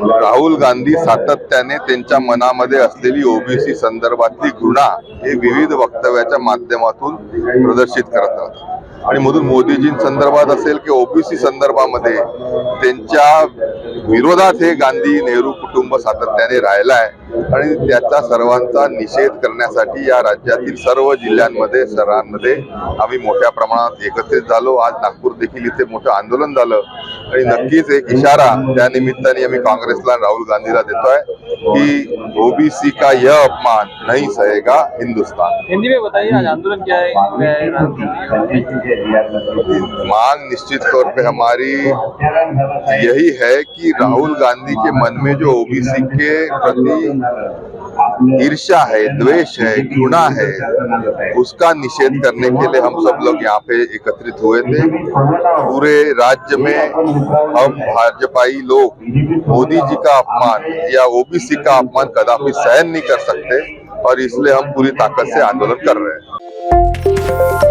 राहुल गांधी सातत्याने त्यांच्या मनामध्ये असलेली ओबीसी संदर्भातली घृणा हे विविध वक्तव्याच्या माध्यमातून प्रदर्शित करत राहतात आणि मधून मोदीजींसंदर्भात असेल की ओबीसी संदर्भामध्ये त्यांच्या विरोधात हे गांधी नेहरू कुटुंब सातत्याने राहिलं आहे आणि त्याचा सर्वांचा निषेध करण्यासाठी या राज्यातील सर्व जिल्ह्यांमध्ये शहरांमध्ये आम्ही मोठ्या प्रमाणात एकत्रित झालो। आज नागपूर देखील इथे मोठं आंदोलन झालं आणि नक्कीच एक इशारा त्या निमित्ताने आम्ही काँग्रेसला राहुल गांधीला देतोय की ओबीसी का यह अपमान नहीं सहेगा हिंदुस्तान। हिंदी में बताइए आज आंदोलन क्या है? मांग निश्चित तौर पे हमारी यही है कि राहुल गांधी के मन में जो ओबीसी के प्रति ईर्ष्या है, द्वेष है, घृणा है, उसका निषेध करने के लिए हम सब लोग यहाँ पे एकत्रित हुए थे। पूरे राज्य में हम भाजपाई लोग मोदी जी का अपमान या ओबीसी का अपमान कदापि सहन नहीं कर सकते और इसलिए हम पूरी ताकत से आंदोलन कर रहे हैं।